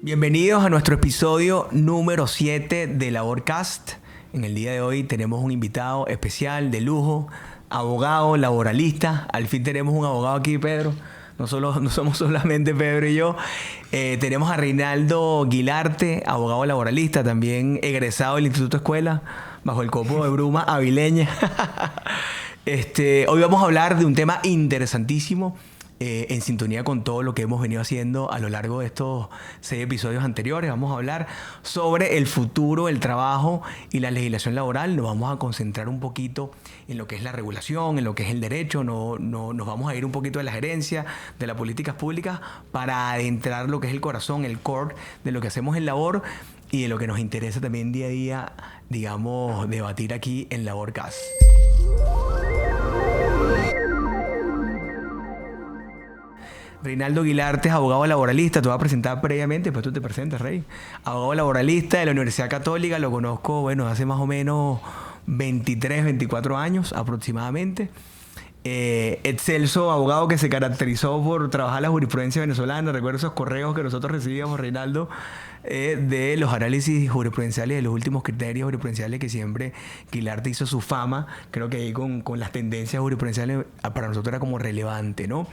Bienvenidos a nuestro episodio número 7 de Laborcast. En el día de hoy tenemos un invitado especial de lujo, abogado, laboralista. Al fin tenemos un abogado aquí, Pedro. No somos solamente Pedro y yo. Tenemos a Reinaldo Guilarte, abogado laboralista, también egresado del Instituto Escuela, bajo el copo de bruma avileña. Hoy vamos a hablar de un tema interesantísimo, en sintonía con todo lo que hemos venido haciendo a lo largo de estos 6 episodios anteriores. Vamos a hablar sobre el futuro del trabajo y la legislación laboral. Nos vamos a concentrar un poquito en lo que es la regulación, en lo que es el derecho. Nos vamos a ir un poquito de la gerencia, de las políticas públicas, para adentrar lo que es el corazón, el core de lo que hacemos en labor y de lo que nos interesa también día a día, digamos, debatir aquí en Laborcast. Reinaldo Guilarte es abogado laboralista. Te voy a presentar previamente, después tú te presentas, Rey. Abogado laboralista de la Universidad Católica. Lo conozco, hace más o menos 23, 24 años aproximadamente. Excelso abogado que se caracterizó por trabajar la jurisprudencia venezolana. Recuerdo esos correos que nosotros recibíamos, Reinaldo, de los análisis jurisprudenciales, de los últimos criterios jurisprudenciales, que siempre Guilarte hizo su fama. Creo que ahí con las tendencias jurisprudenciales para nosotros era como relevante, ¿no?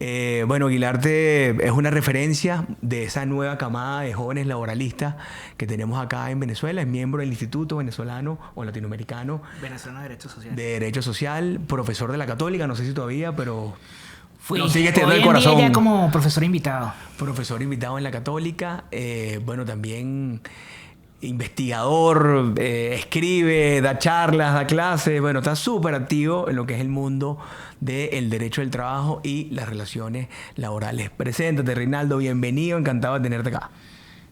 Guilarte es una referencia de esa nueva camada de jóvenes laboralistas que tenemos acá en Venezuela. Es miembro del Instituto Venezolano o Latinoamericano Venezolano de Derecho Social. De Derecho Social, profesor de la Católica, no sé si todavía, pero Fui. sigue teniendo el Hoy en corazón. día ya como profesor invitado. Profesor invitado en la Católica, también investigador, escribe, da charlas, da clases. Está súper activo en lo que es el mundo del derecho del trabajo y las relaciones laborales. Preséntate, Reinaldo, bienvenido, encantado de tenerte acá.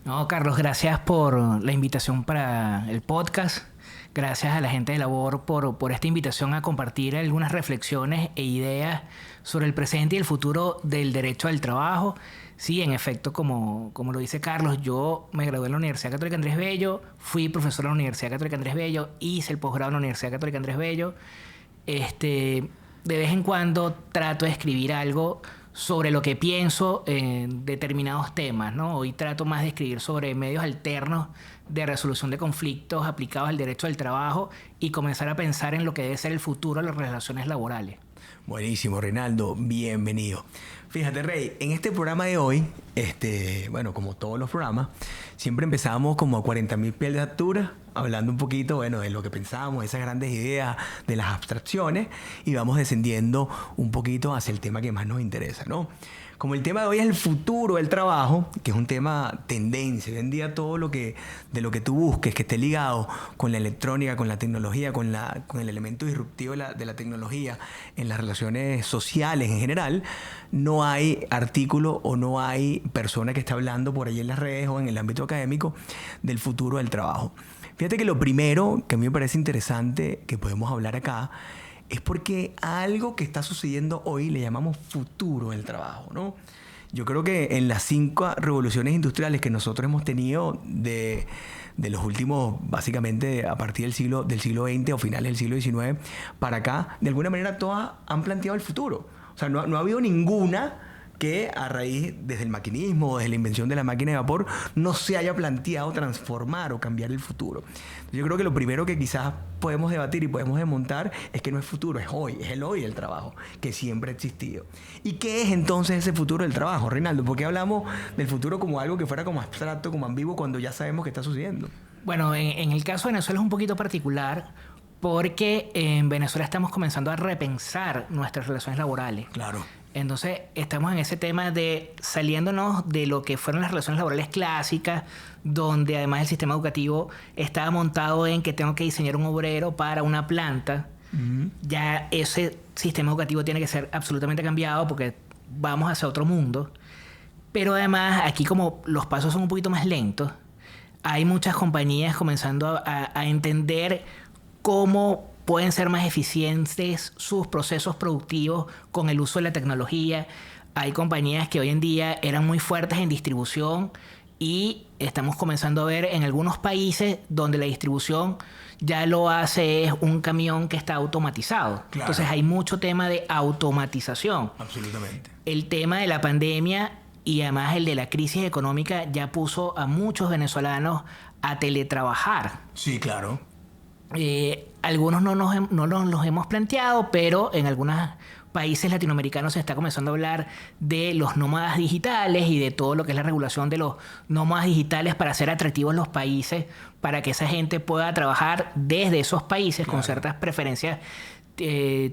No, Carlos, gracias por la invitación para el podcast. Gracias a la gente de Labor por esta invitación a compartir algunas reflexiones e ideas sobre el presente y el futuro del derecho al trabajo. Sí, en efecto, como lo dice Carlos, yo me gradué en la Universidad Católica Andrés Bello, fui profesor en la Universidad Católica Andrés Bello, hice el posgrado en la Universidad Católica Andrés Bello. De vez en cuando trato de escribir algo sobre lo que pienso en determinados temas, ¿no? Hoy trato más de escribir sobre medios alternos de resolución de conflictos aplicados al derecho al trabajo y comenzar a pensar en lo que debe ser el futuro de las relaciones laborales. Buenísimo, Reinaldo, bienvenido. Fíjate, Rey, en este programa de hoy, como todos los programas, siempre empezamos como a 40.000 pies de altura, hablando un poquito, de lo que pensamos, esas grandes ideas, de las abstracciones, y vamos descendiendo un poquito hacia el tema que más nos interesa, ¿no? Como el tema de hoy es el futuro del trabajo, que es un tema tendencia, hoy en día todo de lo que tú busques, que esté ligado con la electrónica, con la tecnología, con el elemento disruptivo de la tecnología en las relaciones sociales en general, no hay artículo o no hay persona que esté hablando por ahí en las redes o en el ámbito académico del futuro del trabajo. Fíjate que lo primero que a mí me parece interesante que podemos hablar acá es porque algo que está sucediendo hoy le llamamos futuro del trabajo, ¿no? Yo creo que en las 5 revoluciones industriales que nosotros hemos tenido de los últimos, básicamente a partir del siglo XX o finales del siglo XIX para acá, de alguna manera todas han planteado el futuro. O sea, no ha habido ninguna que a raíz, desde el maquinismo, desde la invención de la máquina de vapor, no se haya planteado transformar o cambiar el futuro. Yo creo que lo primero que quizás podemos debatir y podemos desmontar es que no es futuro, es hoy, es el hoy del trabajo, que siempre ha existido. ¿Y qué es entonces ese futuro del trabajo, Reinaldo? ¿Por qué hablamos del futuro como algo que fuera como abstracto, como ambiguo, cuando ya sabemos que está sucediendo? Bueno, en el caso de Venezuela es un poquito particular porque en Venezuela estamos comenzando a repensar nuestras relaciones laborales. Claro. Entonces, estamos en ese tema de saliéndonos de lo que fueron las relaciones laborales clásicas, donde además el sistema educativo estaba montado en que tengo que diseñar un obrero para una planta. Uh-huh. Ya ese sistema educativo tiene que ser absolutamente cambiado porque vamos hacia otro mundo. Pero además, aquí como los pasos son un poquito más lentos, hay muchas compañías comenzando a entender cómo pueden ser más eficientes sus procesos productivos con el uso de la tecnología. Hay compañías que hoy en día eran muy fuertes en distribución y estamos comenzando a ver en algunos países donde la distribución ya lo hace es un camión que está automatizado. Claro. Entonces hay mucho tema de automatización. Absolutamente. El tema de la pandemia y además el de la crisis económica ya puso a muchos venezolanos a teletrabajar. Sí, claro. Algunos no nos los hemos planteado, pero en algunos países latinoamericanos se está comenzando a hablar de los nómadas digitales y de todo lo que es la regulación de los nómadas digitales para hacer atractivos los países, para que esa gente pueda trabajar desde esos países con ciertas preferencias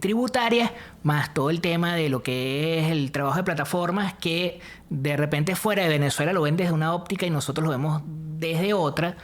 tributarias, más todo el tema de lo que es el trabajo de plataformas, que de repente fuera de Venezuela lo ven desde una óptica y nosotros lo vemos desde otra.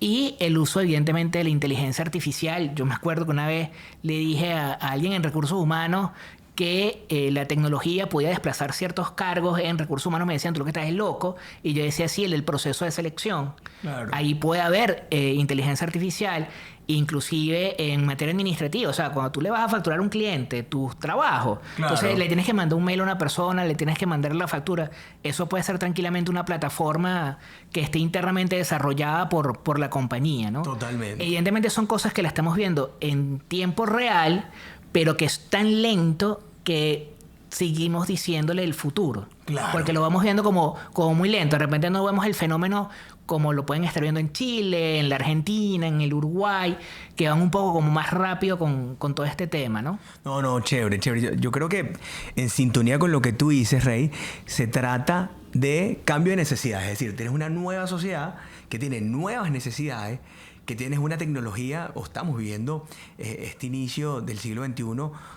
Y el uso, evidentemente, de la inteligencia artificial. Yo me acuerdo que una vez le dije a alguien en recursos humanos que la tecnología podía desplazar ciertos cargos en recursos humanos. Me decían, tú lo que estás es loco. Y yo decía, sí, el proceso de selección. Claro. Ahí puede haber inteligencia artificial, inclusive en materia administrativa. O sea, cuando tú le vas a facturar a un cliente tus trabajos, claro, entonces le tienes que mandar un mail a una persona, le tienes que mandar la factura. Eso puede ser tranquilamente una plataforma que esté internamente desarrollada por la compañía, ¿no? Totalmente. Evidentemente son cosas que las estamos viendo en tiempo real, pero que es tan lento que seguimos diciéndole el futuro. Claro. Porque lo vamos viendo como muy lento. De repente no vemos el fenómeno como lo pueden estar viendo en Chile, en la Argentina, en el Uruguay, que van un poco como más rápido con todo este tema, ¿no? No, chévere. Yo creo que en sintonía con lo que tú dices, Rey, se trata de cambio de necesidades. Es decir, tienes una nueva sociedad que tiene nuevas necesidades, que tienes una tecnología, o estamos viviendo este inicio del siglo XXI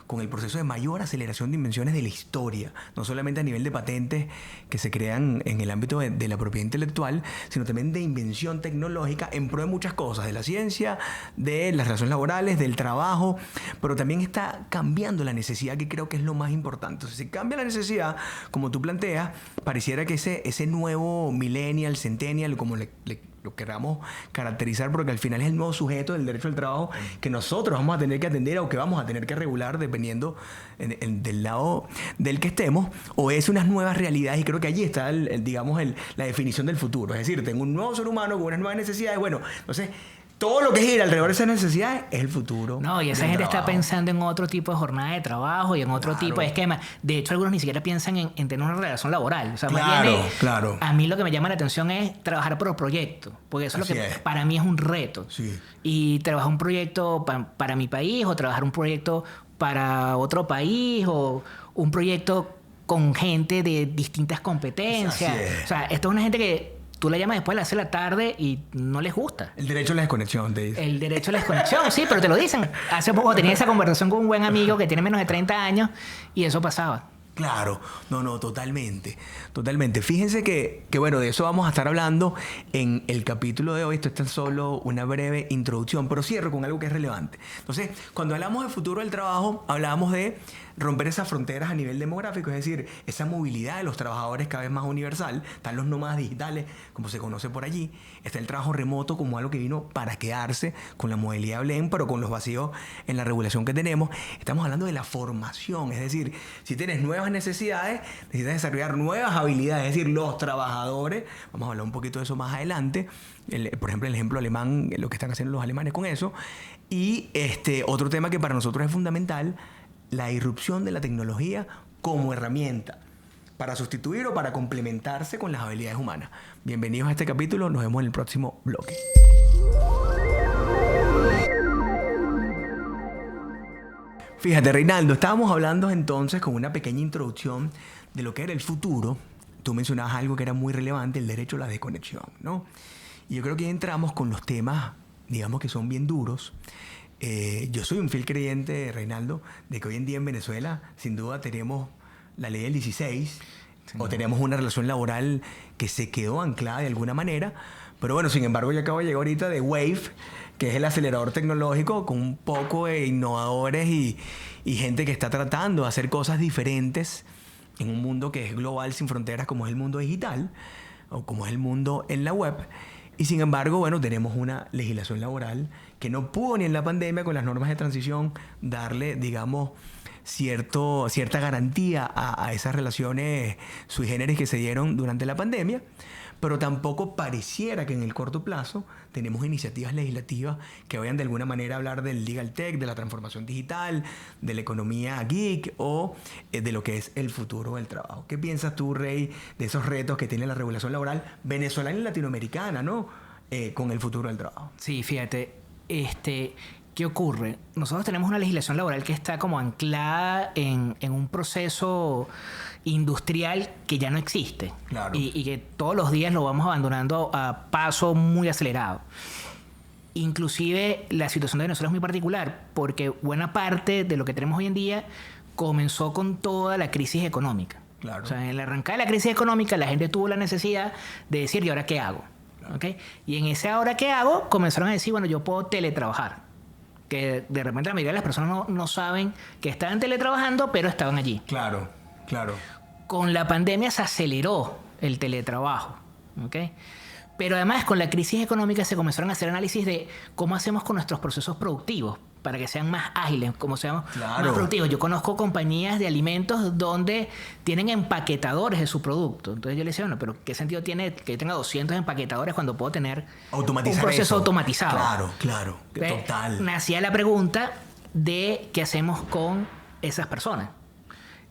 con el proceso de mayor aceleración de invenciones de la historia, no solamente a nivel de patentes que se crean en el ámbito de la propiedad intelectual, sino también de invención tecnológica en pro de muchas cosas, de la ciencia, de las relaciones laborales, del trabajo, pero también está cambiando la necesidad, que creo que es lo más importante. Entonces, si cambia la necesidad, como tú planteas, pareciera que ese nuevo millennial, centennial, como lo queramos caracterizar, porque al final es el nuevo sujeto del derecho al trabajo que nosotros vamos a tener que atender o que vamos a tener que regular dependiendo del lado del que estemos, o es unas nuevas realidades, y creo que allí está la definición del futuro. Es decir, tengo un nuevo ser humano con unas nuevas necesidades. Bueno, entonces todo lo que gira alrededor de esas necesidades es el futuro. No, y esa gente está pensando en otro tipo de jornada de trabajo y en otro tipo de esquema. De hecho, algunos ni siquiera piensan en tener una relación laboral. O sea, claro. A mí lo que me llama la atención es trabajar por proyecto, porque eso es lo que para mí es un reto. Sí. Y trabajar un proyecto para mi país, o trabajar un proyecto para otro país, o un proyecto con gente de distintas competencias. O sea, esto es una gente que tú la llamas después de las 6 de la tarde y no les gusta. El derecho a la desconexión, te dicen. El derecho a la desconexión, sí, pero te lo dicen. Hace poco tenía esa conversación con un buen amigo que tiene menos de 30 años y eso pasaba. Claro, no, totalmente. Fíjense que bueno, de eso vamos a estar hablando en el capítulo de hoy. Esto es tan solo una breve introducción, pero cierro con algo que es relevante. Entonces, cuando hablamos de futuro del trabajo, hablamos de romper esas fronteras a nivel demográfico, es decir, esa movilidad de los trabajadores cada vez más universal. Están los nómadas digitales, como se conoce por allí. Está el trabajo remoto como algo que vino para quedarse, con la modalidad Blend, pero con los vacíos en la regulación que tenemos. Estamos hablando de la formación, es decir, si tienes nuevas necesidades, necesitas desarrollar nuevas habilidades, es decir, los trabajadores, vamos a hablar un poquito de eso más adelante, por ejemplo, el ejemplo alemán, lo que están haciendo los alemanes con eso, y otro tema que para nosotros es fundamental, la irrupción de la tecnología como herramienta para sustituir o para complementarse con las habilidades humanas. Bienvenidos a este capítulo, nos vemos en el próximo bloque. Fíjate, Reinaldo, estábamos hablando entonces con una pequeña introducción de lo que era el futuro. Tú mencionabas algo que era muy relevante, el derecho a la desconexión, ¿no? Y yo creo que entramos con los temas, digamos, que son bien duros. Yo soy un fiel creyente, Reinaldo, de que hoy en día en Venezuela, sin duda, tenemos la ley del 16, o tenemos una relación laboral que se quedó anclada de alguna manera. Pero bueno, sin embargo, yo acabo de llegar ahorita de Wave, que es el acelerador tecnológico, con un poco de innovadores y gente que está tratando de hacer cosas diferentes en un mundo que es global, sin fronteras, como es el mundo digital, o como es el mundo en la web. Y sin embargo, bueno, tenemos una legislación laboral que no pudo ni en la pandemia con las normas de transición darle, digamos, cierta garantía a esas relaciones sui generis que se dieron durante la pandemia, pero tampoco pareciera que en el corto plazo tenemos iniciativas legislativas que vayan de alguna manera a hablar del legal tech, de la transformación digital, de la economía geek o de lo que es el futuro del trabajo. ¿Qué piensas tú, Rey, de esos retos que tiene la regulación laboral venezolana y latinoamericana, ¿no? Con el futuro del trabajo? Sí, fíjate, ¿qué ocurre? Nosotros tenemos una legislación laboral que está como anclada en un proceso industrial que ya no existe. Claro. Y que todos los días lo vamos abandonando a paso muy acelerado. Inclusive la situación de Venezuela es muy particular porque buena parte de lo que tenemos hoy en día comenzó con toda la crisis económica. Claro. O sea, en la arrancada de la crisis económica la gente tuvo la necesidad de decir, ¿y ahora qué hago? Claro. ¿Okay? Y en ese ahora qué hago comenzaron a decir, bueno, yo puedo teletrabajar. Que de repente la mayoría de las personas no saben que estaban teletrabajando, pero estaban allí. Claro, claro. Con la pandemia se aceleró el teletrabajo, ¿okay? Pero además con la crisis económica se comenzaron a hacer análisis de cómo hacemos con nuestros procesos productivos para que sean más ágiles, cómo seamos más productivos. Yo conozco compañías de alimentos donde tienen empaquetadores de su producto. Entonces yo le decía, bueno, pero ¿qué sentido tiene que yo tenga 200 empaquetadores cuando puedo tener un proceso automatizado? Claro, total. Nacía la pregunta de qué hacemos con esas personas.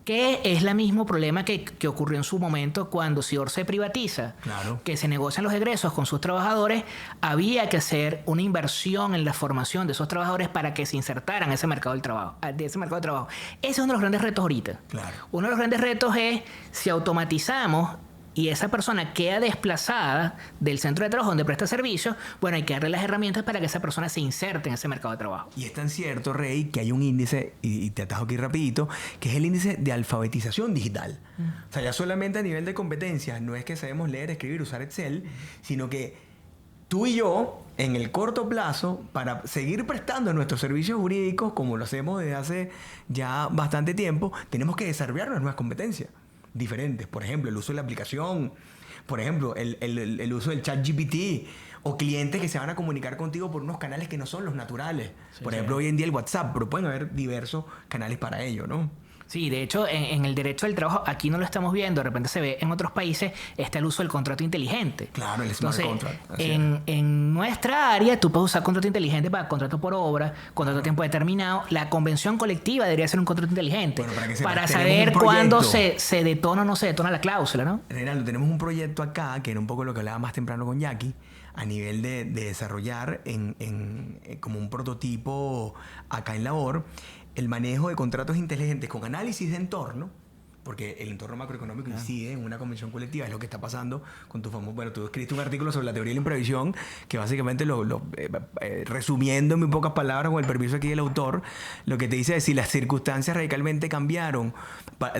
Que es el mismo problema que ocurrió en su momento cuando Sidor se privatiza, claro, que se negocian los egresos con sus trabajadores. Había que hacer una inversión en la formación de esos trabajadores para que se insertaran en ese mercado del trabajo, de ese mercado de trabajo. Ese es uno de los grandes retos ahorita. Claro. Uno de los grandes retos es si automatizamos y esa persona queda desplazada del centro de trabajo donde presta servicios, bueno, hay que darle las herramientas para que esa persona se inserte en ese mercado de trabajo. Y es tan cierto, Rey, que hay un índice, y te atajo aquí rapidito, que es el índice de alfabetización digital. O sea, ya solamente a nivel de competencia, no es que sabemos leer, escribir, usar Excel, sino que tú y yo, en el corto plazo, para seguir prestando nuestros servicios jurídicos, como lo hacemos desde hace ya bastante tiempo, tenemos que desarrollar nuevas competencias diferentes. Por ejemplo, el uso de la aplicación, por ejemplo, el uso del chat GPT, o clientes que se van a comunicar contigo por unos canales que no son los naturales. Por ejemplo, hoy en día el WhatsApp, pero pueden haber diversos canales para ello, ¿no? Sí, de hecho, en el derecho del trabajo, aquí no lo estamos viendo, de repente se ve en otros países, está el uso del contrato inteligente. Claro, el smart contract. En nuestra área, tú puedes usar contrato inteligente para contrato por obra, contrato a tiempo determinado. La convención colectiva debería ser un contrato inteligente. Bueno, para saber cuándo se detona o no se detona la cláusula, ¿no? Reinaldo, tenemos un proyecto acá, que era un poco lo que hablaba más temprano con Jackie, a nivel de desarrollar como un prototipo acá en labor, el manejo de contratos inteligentes con análisis de entorno, porque el entorno macroeconómico incide en una convención colectiva, es lo que está pasando con tu famoso... Bueno, tú escribiste un artículo sobre la teoría de la imprevisión, que básicamente, resumiendo en muy pocas palabras, con el permiso aquí del autor, lo que te dice es si las circunstancias radicalmente cambiaron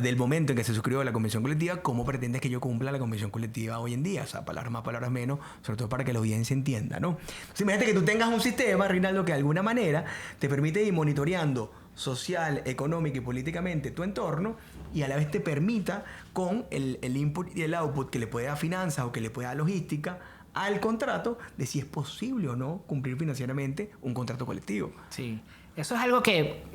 del momento en que se suscribió la convención colectiva, ¿cómo pretendes que yo cumpla la convención colectiva hoy en día? O sea, palabras más, palabras menos, sobre todo para que la audiencia entienda, ¿no? Entonces, imagínate que tú tengas un sistema, Reinaldo, que de alguna manera te permite ir monitoreando social, económica y políticamente tu entorno, y a la vez te permita con el input y el output que le puede dar finanzas o que le puede dar logística al contrato, de si es posible o no cumplir financieramente un contrato colectivo. Sí. Eso es algo que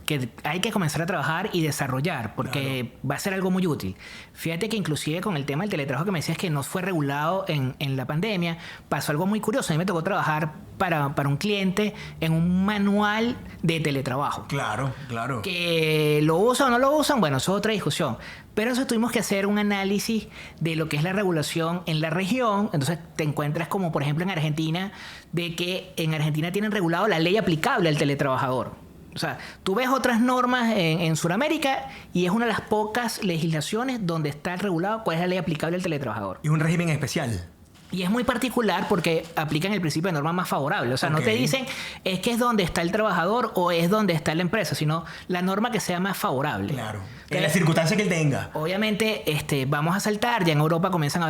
hay que comenzar a trabajar y desarrollar, porque va a ser algo muy útil. Fíjate que inclusive con el tema del teletrabajo que me decías que no fue regulado en la pandemia, pasó algo muy curioso. A mí me tocó trabajar para un cliente en un manual de teletrabajo. Claro. Que lo usan o no lo usan, bueno, eso es otra discusión. Pero eso tuvimos que hacer un análisis de lo que es la regulación en la región. Entonces te encuentras como, por ejemplo, en Argentina, de que en Argentina tienen regulado la ley aplicable al teletrabajador. O sea, tú ves otras normas en Sudamérica y es una de las pocas legislaciones donde está regulado cuál es la ley aplicable al teletrabajador. Y un régimen especial. Y es muy particular porque aplican el principio de norma más favorable. O sea, no te dicen es que es donde está el trabajador o es donde está la empresa, sino la norma que sea más favorable. Claro. En la circunstancia que él tenga. Obviamente, vamos a saltar. Ya en Europa comienzan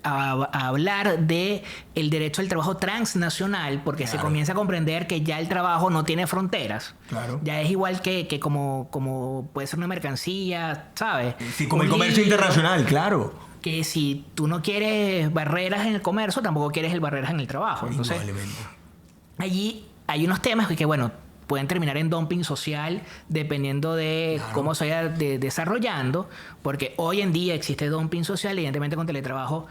a hablar de el derecho al trabajo transnacional, porque se comienza a comprender que ya el trabajo no tiene fronteras. Claro. Ya es igual que como puede ser una mercancía, ¿sabes? Sí, como el comercio internacional, claro. Que si tú no quieres barreras en el comercio, tampoco quieres barreras en el trabajo. Entonces, allí hay unos temas que bueno, pueden terminar en dumping social dependiendo de cómo se vaya desarrollando, porque hoy en día existe dumping social, evidentemente con teletrabajo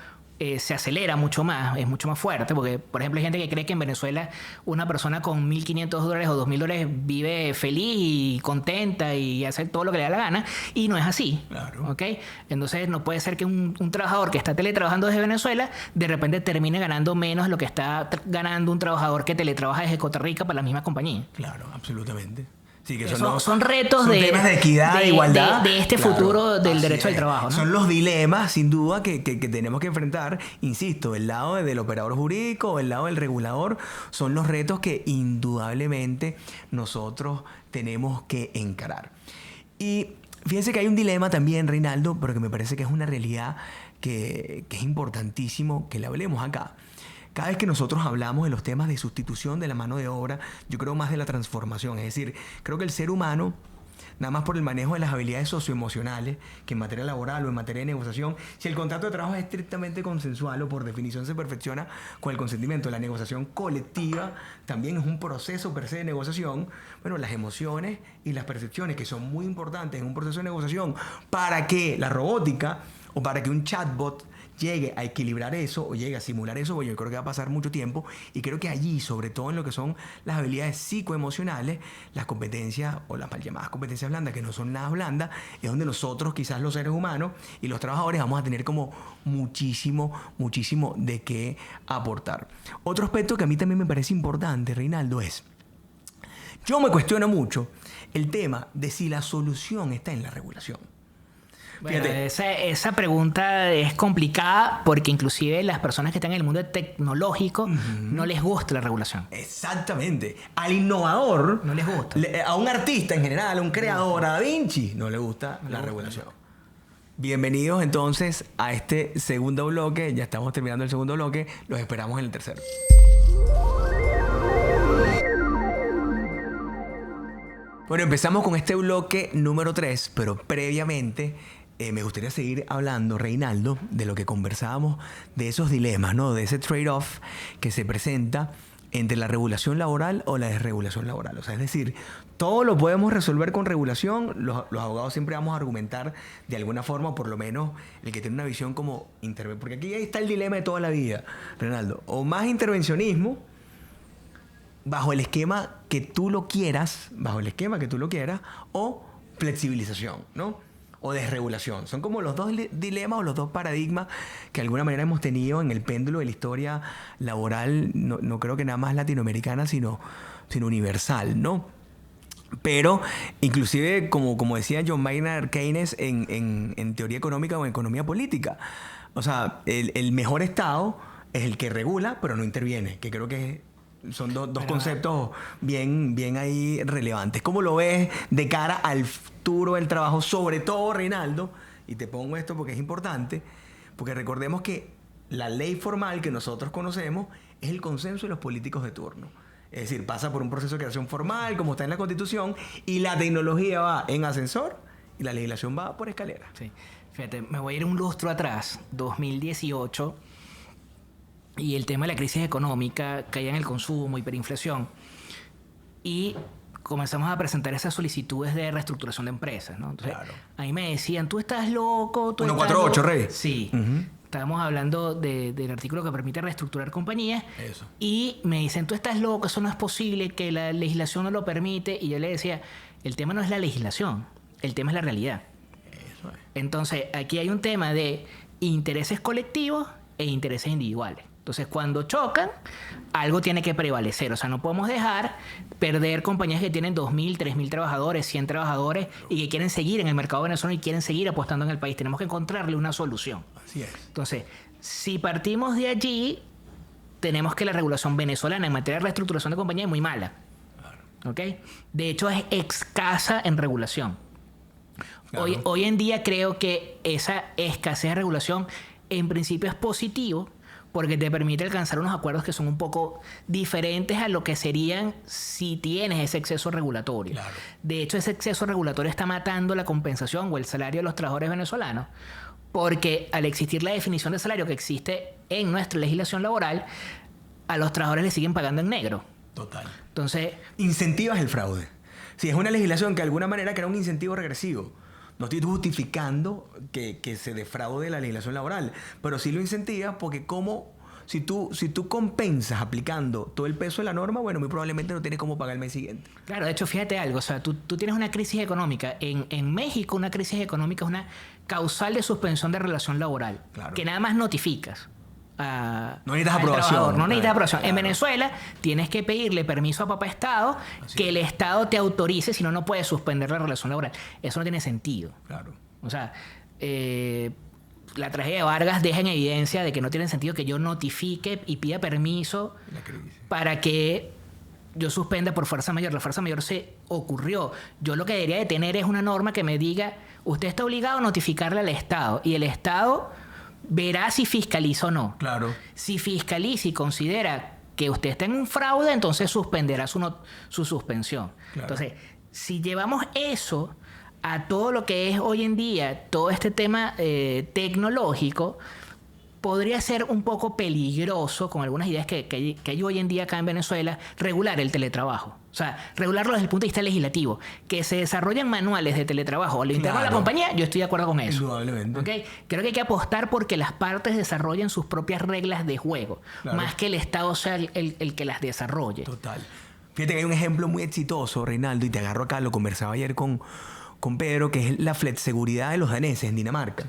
se acelera mucho más, es mucho más fuerte, porque por ejemplo hay gente que cree que en Venezuela una persona con $1.500 o $2.000 vive feliz y contenta y hace todo lo que le da la gana, y no es así. Claro. ¿Ok? Entonces no puede ser que un trabajador que está teletrabajando desde Venezuela de repente termine ganando menos de lo que está ganando un trabajador que teletrabaja desde Costa Rica para la misma compañía. Claro, absolutamente. Sí, que Son retos son de temas de equidad, de igualdad. De este futuro del derecho al trabajo, ¿no? Son los dilemas, sin duda, que tenemos que enfrentar. Insisto, el lado del operador jurídico, el lado del regulador, son los retos que indudablemente nosotros tenemos que encarar. Y fíjense que hay un dilema también, Reinaldo, pero que me parece que es una realidad que es importantísimo que le hablemos acá. Cada vez que nosotros hablamos de los temas de sustitución de la mano de obra, yo creo más de la transformación. Es decir, creo que el ser humano, nada más por el manejo de las habilidades socioemocionales, que en materia laboral o en materia de negociación, si el contrato de trabajo es estrictamente consensual o por definición se perfecciona con el consentimiento, la negociación colectiva también es un proceso per se de negociación. Bueno, las emociones y las percepciones, que son muy importantes en un proceso de negociación, para que la robótica o para que un chatbot llegue a equilibrar eso o llegue a simular eso, pues yo creo que va a pasar mucho tiempo, y creo que allí, sobre todo en lo que son las habilidades psicoemocionales, las competencias o las mal llamadas competencias blandas, que no son nada blandas, es donde nosotros, quizás los seres humanos y los trabajadores, vamos a tener como muchísimo de qué aportar. Otro aspecto que a mí también me parece importante, Reinaldo, es, yo me cuestiono mucho el tema de si la solución está en la regulación. Bueno, esa pregunta es complicada porque inclusive las personas que están en el mundo tecnológico no les gusta la regulación. Exactamente. Al innovador no les gusta. A un artista en general, a un creador, a Da Vinci, no le gusta la regulación. Bienvenidos entonces a este segundo bloque. Ya estamos terminando el segundo bloque. Los esperamos en el tercero. Bueno, empezamos con este bloque número 3, pero previamente me gustaría seguir hablando, Reinaldo, de lo que conversábamos, de esos dilemas, ¿no? De ese trade-off que se presenta entre la regulación laboral o la desregulación laboral. O sea, es decir, todo lo podemos resolver con regulación. Los abogados siempre vamos a argumentar de alguna forma, por lo menos el que tiene una visión como intervención. Porque aquí está el dilema de toda la vida, Reinaldo. O más intervencionismo, bajo el esquema que tú lo quieras, o flexibilización, ¿no? O desregulación. Son como los dos dilemas o los dos paradigmas que de alguna manera hemos tenido en el péndulo de la historia laboral, no creo que nada más latinoamericana, sino universal, ¿no? Pero inclusive, como decía John Maynard Keynes en teoría económica o en economía política, o sea, el mejor Estado es el que regula pero no interviene, que creo que son dos conceptos bien ahí relevantes. ¿Cómo lo ves de cara al futuro del trabajo? Sobre todo, Reinaldo, y te pongo esto porque es importante, porque recordemos que la ley formal que nosotros conocemos es el consenso de los políticos de turno. Es decir, pasa por un proceso de creación formal, como está en la Constitución, y la tecnología va en ascensor y la legislación va por escalera. Sí. Fíjate, me voy a ir un lustro atrás, 2018, y el tema de la crisis económica, caía en el consumo, hiperinflación, y comenzamos a presentar esas solicitudes de reestructuración de empresas, ¿no? Entonces, claro. Ahí me decían, tú estás loco, tú 148, Rey. Sí. Estábamos hablando del artículo que permite reestructurar compañías. Eso. Y me dicen, tú estás loco, eso no es posible, que la legislación no lo permite. Y yo le decía, el tema no es la legislación, el tema es la realidad. Eso es. Entonces, aquí hay un tema de intereses colectivos e intereses individuales. Entonces, cuando chocan, algo tiene que prevalecer. O sea, no podemos dejar perder compañías que tienen 2.000, 3.000 trabajadores, 100 trabajadores y que quieren seguir en el mercado venezolano y quieren seguir apostando en el país. Tenemos que encontrarle una solución. Así es. Entonces, si partimos de allí, tenemos que la regulación venezolana en materia de reestructuración de compañías es muy mala. Claro. ¿Ok? De hecho, es escasa en regulación. Claro. Hoy en día creo que esa escasez de regulación en principio es positivo, porque te permite alcanzar unos acuerdos que son un poco diferentes a lo que serían si tienes ese exceso regulatorio. Claro. De hecho, ese exceso regulatorio está matando la compensación o el salario de los trabajadores venezolanos, porque al existir la definición de salario que existe en nuestra legislación laboral, a los trabajadores les siguen pagando en negro. Total. Entonces, Incentivas el fraude. Si es una legislación que de alguna manera crea un incentivo regresivo. No estoy justificando que se defraude la legislación laboral, pero sí lo incentivas porque si tú compensas aplicando todo el peso de la norma, bueno, muy probablemente no tienes cómo pagar el mes siguiente. claro, de hecho, fíjate algo, o sea, tú tienes una crisis económica. En México, una crisis económica es una causal de suspensión de relación laboral, Claro. que nada más notificas. No necesitas al aprobación. trabajador, no necesitas Claro, aprobación. En claro. Venezuela tienes que pedirle permiso a papá Estado, Así que es. el Estado te autorice, si no, no puedes suspender la relación laboral. Eso no tiene sentido. Claro. O sea, la tragedia de Vargas deja en evidencia de que no tiene sentido que yo notifique y pida permiso La crisis. para que yo suspenda por fuerza mayor. La fuerza mayor se ocurrió. Yo lo que debería de tener es una norma que me diga, usted está obligado a notificarle al Estado y el Estado verá si fiscaliza o no. Claro. Si fiscaliza y considera que usted está en un fraude, entonces suspenderá su suspensión. Claro. Entonces, si llevamos eso a todo lo que es hoy en día, todo este tema tecnológico, podría ser un poco peligroso, con algunas ideas que hay hoy en día acá en Venezuela, regular el teletrabajo. O sea, regularlo desde el punto de vista legislativo. Que se desarrollen manuales de teletrabajo a lo interno de la Claro. compañía, yo estoy de acuerdo con eso. Indudablemente. ¿Ok? Creo que hay que apostar porque las partes desarrollen sus propias reglas de juego, Claro. más que el Estado sea el que las desarrolle. Total. Fíjate que hay un ejemplo muy exitoso, Reinaldo, y te agarro acá, lo conversaba ayer con Pedro, que es la flexseguridad de los daneses en Dinamarca.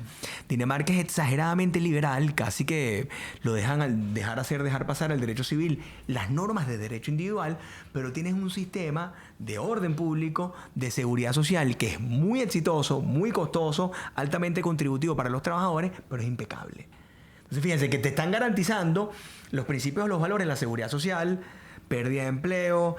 Dinamarca es exageradamente liberal, casi que lo dejan dejar pasar al derecho civil las normas de derecho individual, pero tienes un sistema de orden público, de seguridad social, que es muy exitoso, muy costoso, altamente contributivo para los trabajadores, pero es impecable. Entonces, fíjense que te están garantizando los principios de los valores, la seguridad social, pérdida de empleo,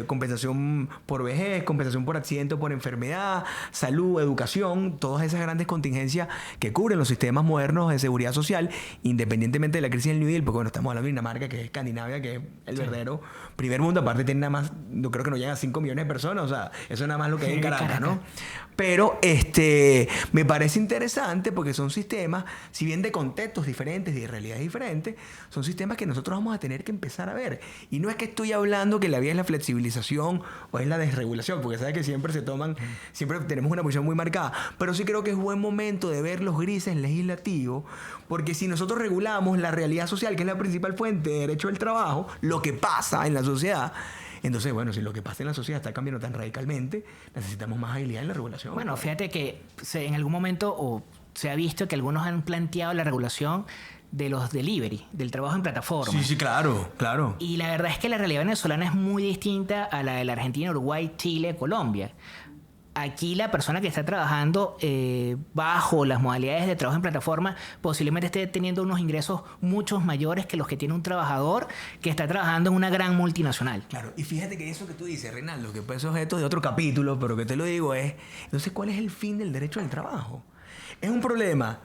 compensación por vejez, compensación por accidente o por enfermedad, salud, educación, todas esas grandes contingencias que cubren los sistemas modernos de seguridad social, independientemente de la crisis del New Deal, porque bueno, estamos hablando de Dinamarca, que es Escandinavia, que es el verdadero primer mundo, aparte tiene nada más, yo creo que no llega a 5 millones de personas, o sea, eso es nada más lo que hay en Caracas, ¿no? Pero me parece interesante porque son sistemas, si bien de contextos diferentes y de realidades diferentes, son sistemas que nosotros vamos a tener que empezar a ver. Y no es que estoy hablando que la vía es la flexibilización o es la desregulación, porque sabes que siempre siempre tenemos una posición muy marcada, pero sí creo que es buen momento de ver los grises legislativos, porque si nosotros regulamos la realidad social, que es la principal fuente de derecho del trabajo, lo que pasa en la sociedad, entonces, bueno, si lo que pasa en la sociedad está cambiando tan radicalmente, necesitamos más agilidad en la regulación. Bueno, fíjate que en algún momento se ha visto que algunos han planteado la regulación de los delivery, del trabajo en plataforma. Sí, claro, claro. Y la verdad es que la realidad venezolana es muy distinta a la de la Argentina, Uruguay, Chile, Colombia. Aquí la persona que está trabajando bajo las modalidades de trabajo en plataforma posiblemente esté teniendo unos ingresos muchos mayores que los que tiene un trabajador que está trabajando en una gran multinacional. Claro, y fíjate que eso que tú dices, Reinaldo, que pues es objeto de otro capítulo, pero que te lo digo es, entonces, ¿cuál es el fin del derecho al trabajo? Es un problema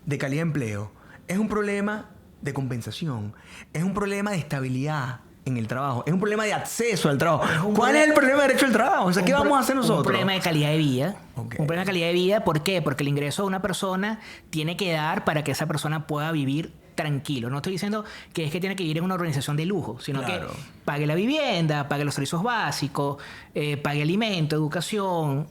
de calidad de empleo, es un problema de compensación, es un problema de estabilidad en el trabajo, es un problema de acceso al trabajo. ¿Cuál es el problema de derecho al trabajo? O sea, ¿qué vamos a hacer nosotros? Un problema de calidad de vida. Okay. Un problema de calidad de vida, ¿por qué? Porque el ingreso de una persona tiene que dar para que esa persona pueda vivir tranquilo. No estoy diciendo que es que tiene que vivir en una organización de lujo, sino Claro. que pague la vivienda, pague los servicios básicos, pague alimento, educación,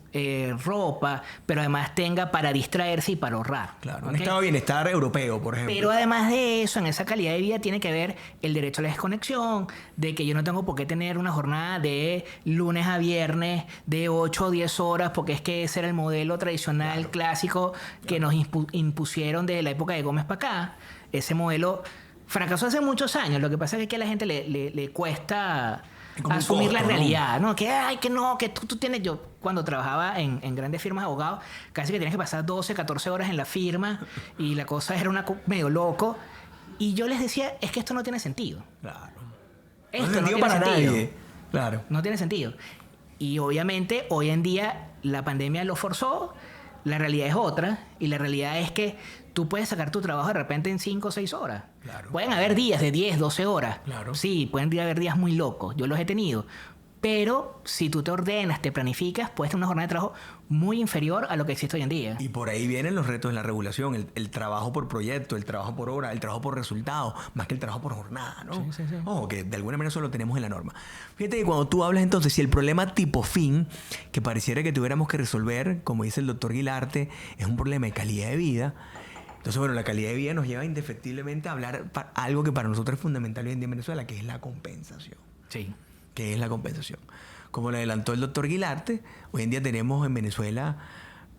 ropa, pero además tenga para distraerse y para ahorrar. Claro, ¿ok? un estado de bienestar europeo, por ejemplo. Pero además de eso, en esa calidad de vida tiene que ver el derecho a la desconexión, de que yo no tengo por qué tener una jornada de lunes a viernes de 8 o 10 horas, porque es que ese era el modelo tradicional, Claro. clásico, que nos impusieron desde la época de Gómez para acá. Ese modelo fracasó hace muchos años. Lo que pasa es que a la gente le cuesta Es como un asumir la costo, ¿no? realidad, ¿no? Que, ay, que no, que tú tienes... Yo, cuando trabajaba en grandes firmas de abogados, casi que tienes que pasar 12, 14 horas en la firma y la cosa era medio loco. Y yo les decía, es que esto no tiene sentido. Claro. Esto no no tiene sentido tiene para sentido. nadie. Claro. No tiene sentido. Y obviamente, hoy en día, la pandemia lo forzó. La realidad es otra. Y la realidad es que tú puedes sacar tu trabajo de repente en 5 o 6 horas. Claro. Pueden haber días de 10, 12 horas. Claro. Sí, pueden haber días muy locos. Yo los he tenido. Pero si tú te ordenas, te planificas, puedes tener una jornada de trabajo muy inferior a lo que existe hoy en día. Y por ahí vienen los retos de la regulación, el trabajo por proyecto, el trabajo por hora, el trabajo por resultado, más que el trabajo por jornada, ¿no? Sí. Ojo, que de alguna manera eso lo tenemos en la norma. Fíjate que cuando tú hablas entonces, si el problema tipo fin, que pareciera que tuviéramos que resolver, como dice el doctor Guilarte, es un problema de calidad de vida. Entonces, bueno, la calidad de vida nos lleva indefectiblemente a hablar algo que para nosotros es fundamental hoy en día en Venezuela, que es la compensación. Sí. ¿Qué es la compensación? Como lo adelantó el doctor Guilarte, hoy en día tenemos en Venezuela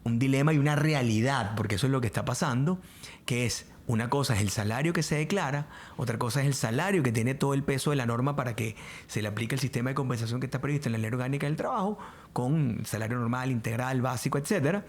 un dilema y una realidad, porque eso es lo que está pasando, que es una cosa es el salario que se declara, otra cosa es el salario que tiene todo el peso de la norma para que se le aplique el sistema de compensación que está previsto en la Ley Orgánica del Trabajo, con salario normal, integral, básico, etcétera.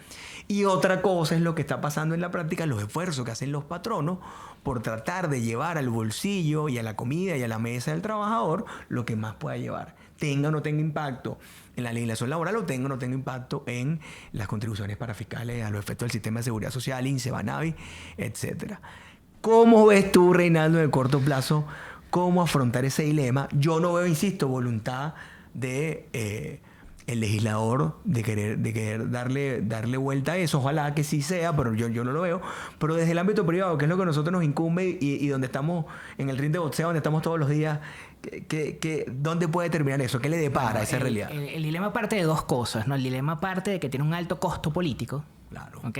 Y otra cosa es lo que está pasando en la práctica, los esfuerzos que hacen los patronos por tratar de llevar al bolsillo y a la comida y a la mesa del trabajador lo que más pueda llevar. Tenga o no tenga impacto en la legislación laboral o tenga o no tenga impacto en las contribuciones para fiscales a los efectos del sistema de seguridad social, INSEE, Banavi, etcétera. ¿Cómo ves tú, Reinaldo, en el corto plazo, cómo afrontar ese dilema? Yo no veo, insisto, voluntad de el legislador de querer darle vuelta a eso. Ojalá que sí sea, pero yo no lo veo. Pero desde el ámbito privado, que es lo que a nosotros nos incumbe y donde estamos en el ring de boxeo, donde estamos todos los días, ¿dónde puede terminar eso? ¿Qué le depara a esa realidad? El dilema parte de dos cosas, ¿no? El dilema parte de que tiene un alto costo político. Claro. ¿Ok?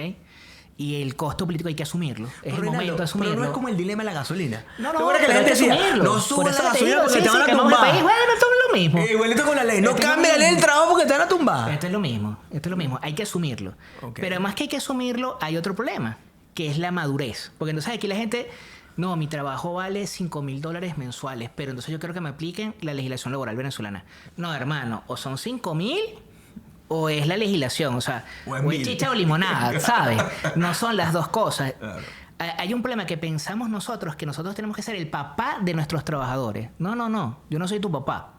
Y el costo político hay que asumirlo. Es el Reinaldo, momento de asumirlo. pero no es como el dilema de la gasolina. No, ¿Te acuerdas que la gente decía, no suban la gasolina porque te van a tumbar? Bueno, esto es lo mismo. Igualito con la ley. No cambia la ley del trabajo porque te van a tumbar. Esto es lo mismo. Hay que asumirlo. Ok. Pero además que hay que asumirlo, hay otro problema, que es la madurez. Porque entonces aquí la gente, no, mi trabajo vale $5,000 mensuales, pero entonces yo quiero que me apliquen la legislación laboral venezolana. No, hermano, o son 5,000 o es la legislación, o sea, o es chicha o limonada, ¿sabes? No son las dos cosas. Claro. Hay un problema que pensamos nosotros, que nosotros tenemos que ser el papá de nuestros trabajadores. No, yo no soy tu papá.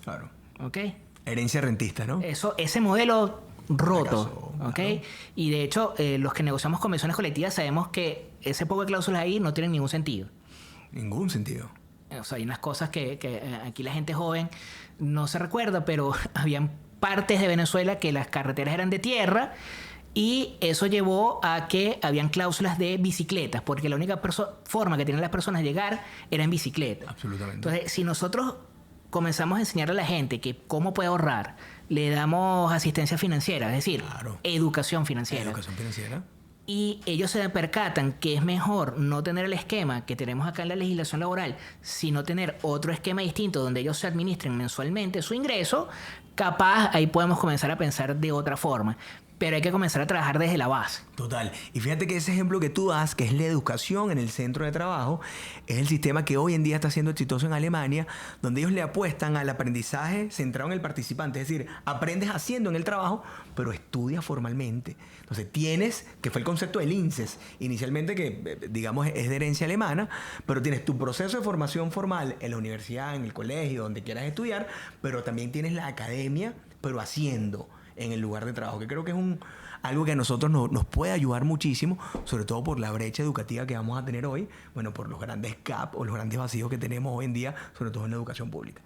Claro. ¿Ok? Herencia rentista, ¿no? Ese modelo roto, Fracaso, ¿ok? claro. Y de hecho, los que negociamos convenciones colectivas sabemos que ese poco de cláusulas ahí no tienen ningún sentido. Ningún sentido. O sea, hay unas cosas que aquí la gente joven no se recuerda, pero habían partes de Venezuela que las carreteras eran de tierra y eso llevó a que habían cláusulas de bicicletas, porque la única forma que tenían las personas de llegar era en bicicleta. Absolutamente. Entonces, si nosotros comenzamos a enseñarle a la gente que cómo puede ahorrar, le damos asistencia financiera, es decir, Claro. educación financiera. Educación financiera. Y ellos se percatan que es mejor no tener el esquema que tenemos acá en la legislación laboral, sino tener otro esquema distinto donde ellos se administren mensualmente su ingreso, capaz ahí podemos comenzar a pensar de otra forma. Pero hay que comenzar a trabajar desde la base. Total. Y fíjate que ese ejemplo que tú das, que es la educación en el centro de trabajo, es el sistema que hoy en día está siendo exitoso en Alemania, donde ellos le apuestan al aprendizaje centrado en el participante. Es decir, aprendes haciendo en el trabajo, pero estudias formalmente. Entonces tienes, que fue el concepto del INSES, inicialmente que, digamos, es de herencia alemana, pero tienes tu proceso de formación formal en la universidad, en el colegio, donde quieras estudiar, pero también tienes la academia, pero haciendo en el lugar de trabajo, que creo que es algo que a nosotros nos puede ayudar muchísimo, sobre todo por la brecha educativa que vamos a tener hoy, bueno, por los grandes gaps o los grandes vacíos que tenemos hoy en día, sobre todo en la educación pública.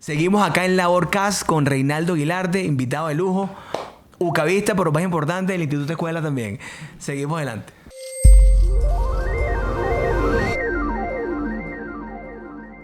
Seguimos acá en Laborcast con Reinaldo Guilarte, invitado de lujo, ucavista, pero más importante, del Instituto de Escuela también. Seguimos adelante.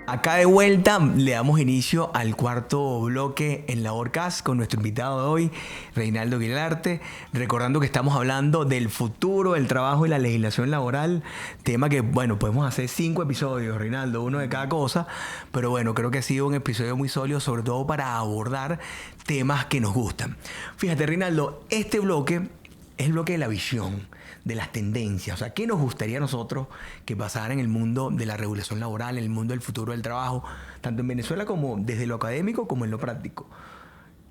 Acá de vuelta le damos inicio al cuarto bloque en Laborcast con nuestro invitado de hoy, Reinaldo Guilarte, recordando que estamos hablando del futuro del trabajo y la legislación laboral, tema que, bueno, podemos hacer 5 episodios, Reinaldo, uno de cada cosa, pero bueno, creo que ha sido un episodio muy sólido, sobre todo para abordar temas que nos gustan. Fíjate, Reinaldo, este bloque es el bloque de la visión, de las tendencias. O sea, ¿qué nos gustaría a nosotros que pasara en el mundo de la regulación laboral, en el mundo del futuro del trabajo, tanto en Venezuela como desde lo académico como en lo práctico?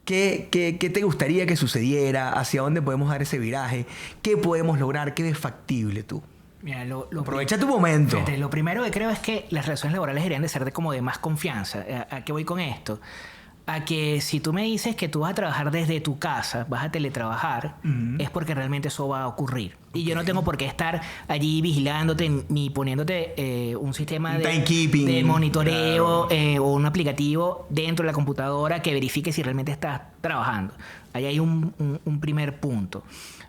¿Qué te gustaría que sucediera? ¿Hacia dónde podemos dar ese viraje? ¿Qué podemos lograr? ¿Qué es factible tú? Mira, Aprovecha tu momento. Fíjate, lo primero que creo es que las relaciones laborales deberían de ser de más confianza. ¿A qué voy con esto? a que si tú me dices que tú vas a trabajar desde tu casa, vas a teletrabajar, es porque realmente eso va a ocurrir. Y yo no tengo por qué estar allí vigilándote ni poniéndote un sistema de monitoreo, claro, o un aplicativo dentro de la computadora que verifique si realmente estás trabajando. Ahí hay un primer punto.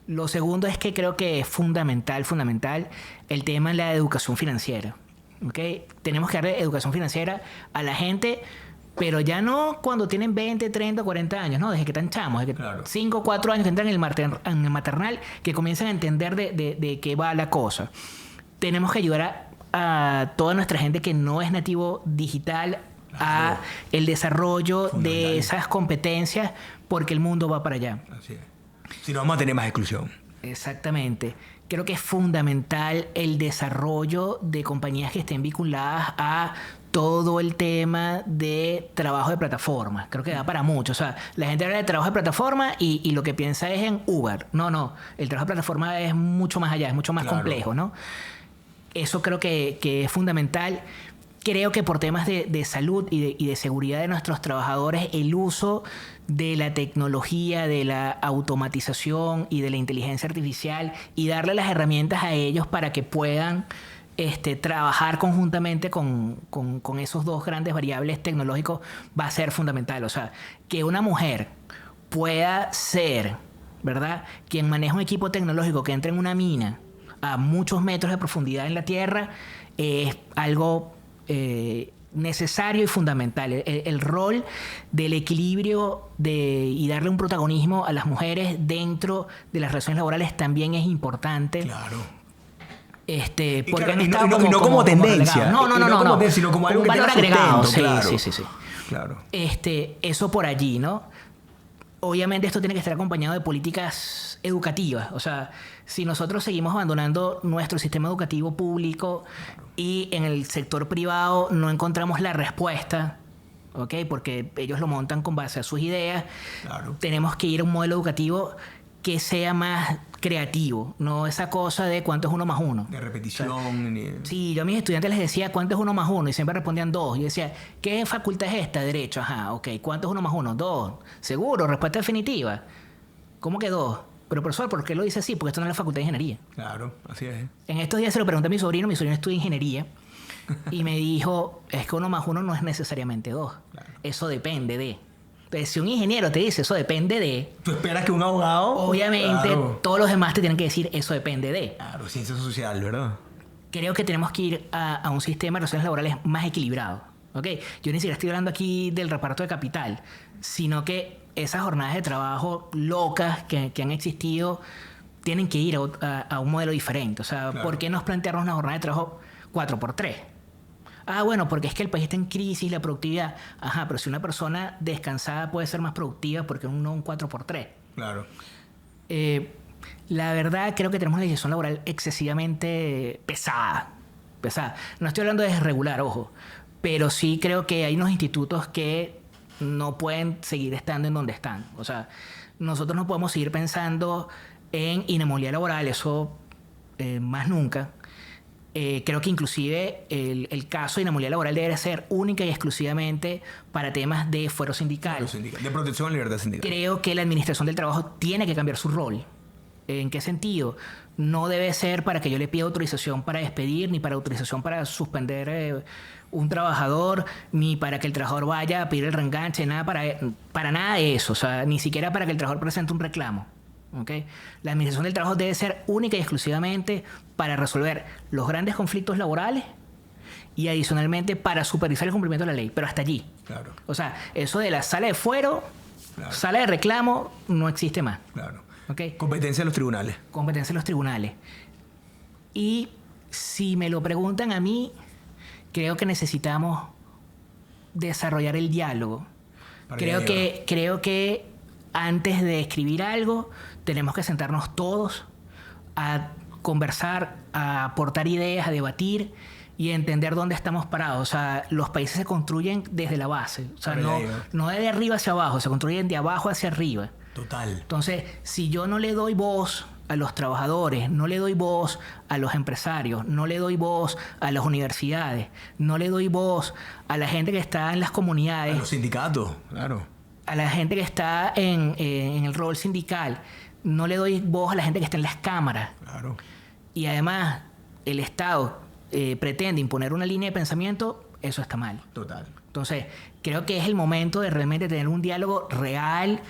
Lo segundo es que creo que es fundamental el tema de la educación financiera. ¿Okay? Tenemos que darle educación financiera a la gente, pero ya no cuando tienen 20, 30, 40 años, ¿no? Desde que están chamos, desde que 5, 4 años que entran en el maternal, que comienzan a entender de qué va la cosa. Tenemos que ayudar a toda nuestra gente que no es nativo digital a el desarrollo de esas competencias, porque el mundo va para allá. Así es. Si no, vamos a tener más exclusión. Exactamente. Creo que es fundamental el desarrollo de compañías que estén vinculadas a todo el tema de trabajo de plataforma. Creo que da para mucho. O sea, la gente habla de trabajo de plataforma y lo que piensa es en Uber. No. El trabajo de plataforma es mucho más allá, es mucho más complejo, ¿no? Eso creo que es fundamental. Creo que por temas de salud y de seguridad de nuestros trabajadores, el uso de la tecnología, de la automatización y de la inteligencia artificial y darle las herramientas a ellos para que puedan trabajar conjuntamente con esos dos grandes variables tecnológicos va a ser fundamental. O sea, que una mujer pueda ser, ¿verdad?, quien maneja un equipo tecnológico que entre en una mina a muchos metros de profundidad en la tierra es algo necesario y fundamental. El rol del equilibrio y darle un protagonismo a las mujeres dentro de las relaciones laborales también es importante. Claro. Porque han estado no como tendencia. No, sino como algo un que valor tenga agregado. sustento, Sí. Claro. Eso por allí, ¿no? Obviamente esto tiene que estar acompañado de políticas educativas. O sea, si nosotros seguimos abandonando nuestro sistema educativo público y en el sector privado no encontramos la respuesta, ¿ok?, porque ellos lo montan con base a sus ideas, tenemos que ir a un modelo educativo que sea más creativo, no esa cosa de cuánto es 1 más 1. De repetición. O sea, sí, yo a mis estudiantes les decía cuánto es 1 más 1 y siempre respondían 2. Yo decía, ¿qué facultad es esta? Derecho. Ajá, ok. ¿Cuánto es 1 más 1? 2. ¿Seguro? Respuesta definitiva. ¿Cómo que 2? Pero profesor, ¿por qué lo dice así? Porque esto no es la facultad de ingeniería. Claro, así es. En estos días se lo pregunté a mi sobrino estudia ingeniería y me dijo, es que 1 más 1 no es necesariamente 2. Claro. Eso depende de... Entonces, si un ingeniero te dice eso depende de... ¿Tú esperas que un abogado? Obviamente, todos los demás te tienen que decir eso depende de... Claro, ciencia social, ¿verdad? Creo que tenemos que ir a un sistema de relaciones laborales más equilibrado. ¿Okay? Yo ni siquiera estoy hablando aquí del reparto de capital, sino que esas jornadas de trabajo locas que han existido tienen que ir a un modelo diferente. O sea, ¿por qué nos plantearnos una jornada de trabajo 4x3? Bueno, porque es que el país está en crisis, la productividad. Ajá, pero si una persona descansada puede ser más productiva, porque no un 4x3. Claro. La verdad, creo que tenemos una legislación laboral excesivamente pesada. No estoy hablando de desregular, ojo, pero sí creo que hay unos institutos que no pueden seguir estando en donde están. O sea, nosotros no podemos seguir pensando en inmovilidad laboral, eso más nunca. Creo que inclusive el caso de inmovilidad laboral debe ser única y exclusivamente para temas de fuero sindical. De protección a la libertad sindical. Creo que la administración del trabajo tiene que cambiar su rol. ¿En qué sentido? No debe ser para que yo le pida autorización para despedir, ni para autorización para suspender un trabajador, ni para que el trabajador vaya a pedir el reenganche, nada para nada de eso. O sea, ni siquiera para que el trabajador presente un reclamo. ¿Okay? La administración del trabajo debe ser única y exclusivamente para resolver los grandes conflictos laborales y adicionalmente para supervisar el cumplimiento de la ley, pero hasta allí. Claro. O sea, eso de la sala de fuero, sala de reclamo, no existe más. Claro. ¿Okay? Competencia de los tribunales. Competencia de los tribunales. Y si me lo preguntan a mí, creo que necesitamos desarrollar el diálogo. Creo que antes de escribir algo, tenemos que sentarnos todos a conversar, a aportar ideas, a debatir y a entender dónde estamos parados. O sea, los países se construyen desde la base. O sea, no de arriba hacia abajo, se construyen de abajo hacia arriba. Total. Entonces, si yo no le doy voz a los trabajadores, no le doy voz a los empresarios, no le doy voz a las universidades, no le doy voz a la gente que está en las comunidades. A los sindicatos, claro. a la gente que está en el rol sindical, no le doy voz a la gente que está en las cámaras. Claro. Y además el Estado pretende imponer una línea de pensamiento, eso está mal. Total. Entonces, creo que es el momento de realmente tener un diálogo real,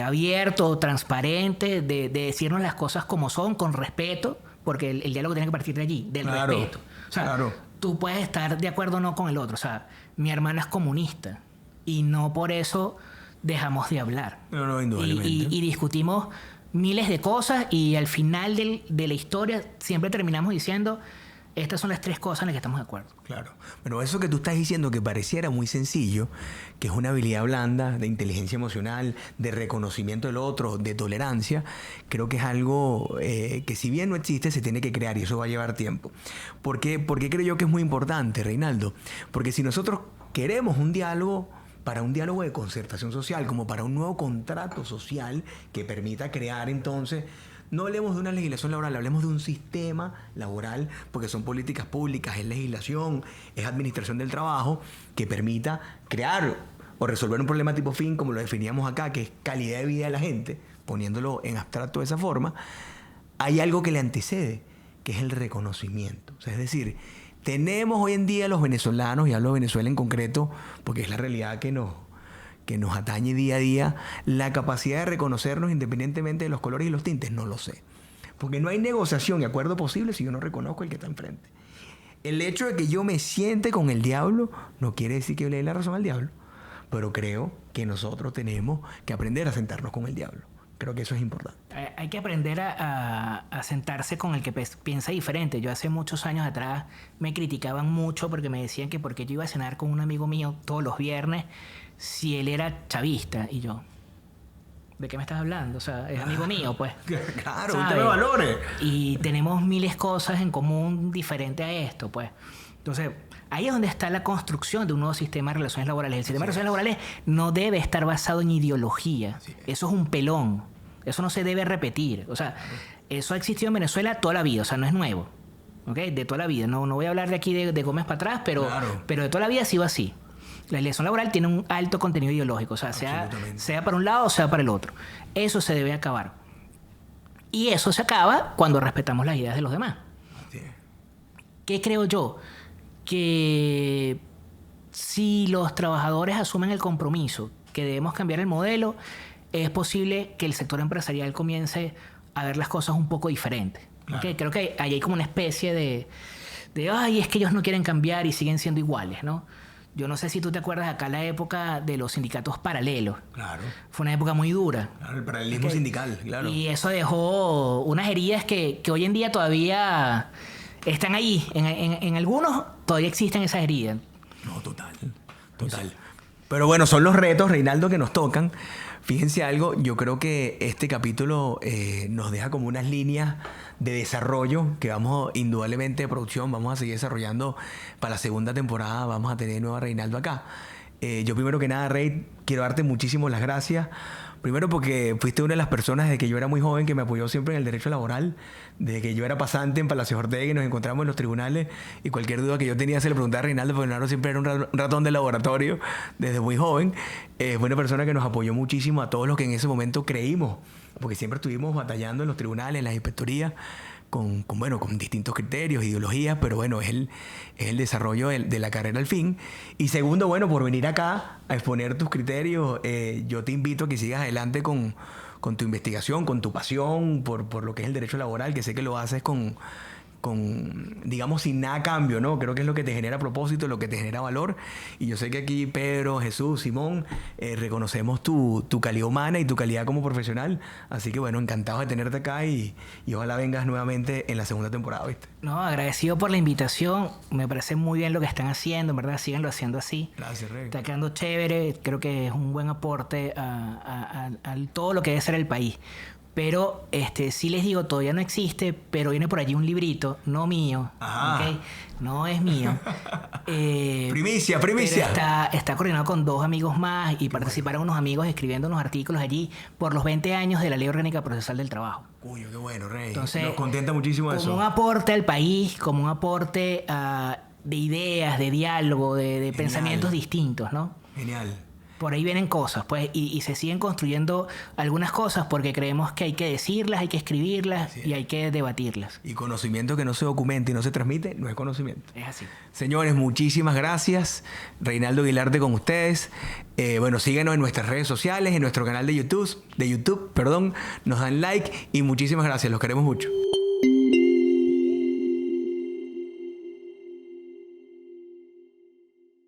abierto, transparente, de decirnos las cosas como son, con respeto, porque el diálogo tiene que partir de allí, del respeto. O sea, tú puedes estar de acuerdo o no con el otro. O sea, mi hermano es comunista y no por eso dejamos de hablar. No, indudablemente. Y discutimos miles de cosas y al final de la historia siempre terminamos diciendo: estas son las 3 cosas en las que estamos de acuerdo. Claro. Bueno, eso que tú estás diciendo que pareciera muy sencillo, que es una habilidad blanda de inteligencia emocional, de reconocimiento del otro, de tolerancia, creo que es algo que si bien no existe, se tiene que crear y eso va a llevar tiempo. ¿Por qué creo yo que es muy importante, Reinaldo? Porque si nosotros queremos un diálogo, para un diálogo de concertación social, como para un nuevo contrato social que permita crear entonces... No hablemos de una legislación laboral, hablemos de un sistema laboral, porque son políticas públicas, es legislación, es administración del trabajo, que permita crear o resolver un problema tipo fin, como lo definíamos acá, que es calidad de vida de la gente, poniéndolo en abstracto de esa forma. Hay algo que le antecede, que es el reconocimiento. O sea, es decir, tenemos hoy en día los venezolanos, y hablo de Venezuela en concreto, porque es la realidad que nos atañe día a día, la capacidad de reconocernos independientemente de los colores y los tintes, no lo sé. Porque no hay negociación y acuerdo posible si yo no reconozco el que está enfrente. El hecho de que yo me siente con el diablo no quiere decir que yo le dé la razón al diablo, pero creo que nosotros tenemos que aprender a sentarnos con el diablo. Creo que eso es importante. Hay que aprender a sentarse con el que piensa diferente. Yo hace muchos años atrás me criticaban mucho porque me decían que porque yo iba a cenar con un amigo mío todos los viernes si él era chavista. Y yo, ¿de qué me estás hablando? O sea, es amigo mío, pues. Claro, usted me valore. Y tenemos miles cosas en común diferente a esto, pues. Entonces, ahí es donde está la construcción de un nuevo sistema de relaciones laborales. El sistema de relaciones laborales no debe estar basado en ideología. Eso es un pelón. Eso no se debe repetir. O sea, eso ha existido en Venezuela toda la vida. O sea, no es nuevo. ¿Okay? De toda la vida. No voy a hablar de aquí de Gómez para atrás, pero de toda la vida ha sido así. La legislación laboral tiene un alto contenido ideológico. O sea, sea para un lado o sea para el otro. Eso se debe acabar. Y eso se acaba cuando respetamos las ideas de los demás. Sí. ¿Qué creo yo? Que si los trabajadores asumen el compromiso que debemos cambiar el modelo, es posible que el sector empresarial comience a ver las cosas un poco diferentes. Claro. ¿Okay? Creo que ahí hay como una especie de ay, es que ellos no quieren cambiar y siguen siendo iguales, ¿no? Yo no sé si tú te acuerdas acá la época de los sindicatos paralelos. Claro. Fue una época muy dura. Claro, el paralelismo sindical, claro. Y eso dejó unas heridas que hoy en día todavía están ahí. En algunos todavía existen esas heridas. No, total. Pero bueno, son los retos, Reinaldo, que nos tocan. Fíjense algo, yo creo que este capítulo nos deja como unas líneas de desarrollo que vamos, indudablemente, de producción, vamos a seguir desarrollando para la segunda temporada. Vamos a tener nuevo a Reinaldo acá. Yo primero que nada, Rey, quiero darte muchísimas las gracias. Primero porque fuiste una de las personas desde que yo era muy joven que me apoyó siempre en el derecho laboral. Desde que yo era pasante en Palacio Ortega y nos encontramos en los tribunales y cualquier duda que yo tenía se le preguntaba a Reinaldo, porque Reinaldo siempre era un ratón de laboratorio desde muy joven. Fue una persona que nos apoyó muchísimo a todos los que en ese momento creímos, porque siempre estuvimos batallando en los tribunales, en las inspectorías, con distintos criterios, ideologías, pero bueno, es el desarrollo de la carrera al fin. Y segundo, bueno, por venir acá a exponer tus criterios, yo te invito a que sigas adelante con tu investigación, con tu pasión por lo que es el derecho laboral, que sé que lo haces con digamos, sin nada a cambio, ¿no? Creo que es lo que te genera propósito, lo que te genera valor. Y yo sé que aquí Pedro, Jesús, Simón, reconocemos tu calidad humana y tu calidad como profesional. Así que, bueno, encantados de tenerte acá y ojalá vengas nuevamente en la segunda temporada, ¿viste? No, agradecido por la invitación. Me parece muy bien lo que están haciendo, en verdad, síganlo haciendo así. Gracias, Rey. Está quedando chévere. Creo que es un buen aporte a todo lo que debe ser el país. Pero sí les digo, todavía no existe, pero viene por allí un librito, no mío, ¿okay? No es mío. Primicia. Pero está coordinado con 2 amigos más y participaron unos amigos escribiendo unos artículos allí por los 20 años de la Ley Orgánica Procesal del Trabajo. Uy, qué bueno, Rey. Entonces, nos contenta muchísimo eso. Como un aporte al país, como un aporte de ideas, de diálogo, de pensamientos distintos, ¿no? Genial. Por ahí vienen cosas, pues, y se siguen construyendo algunas cosas porque creemos que hay que decirlas, hay que escribirlas y hay que debatirlas. Y conocimiento que no se documenta y no se transmite no es conocimiento. Es así. Señores, muchísimas gracias. Reinaldo Guilarte con ustedes. Bueno, síguenos en nuestras redes sociales, en nuestro canal de YouTube, nos dan like y muchísimas gracias. Los queremos mucho.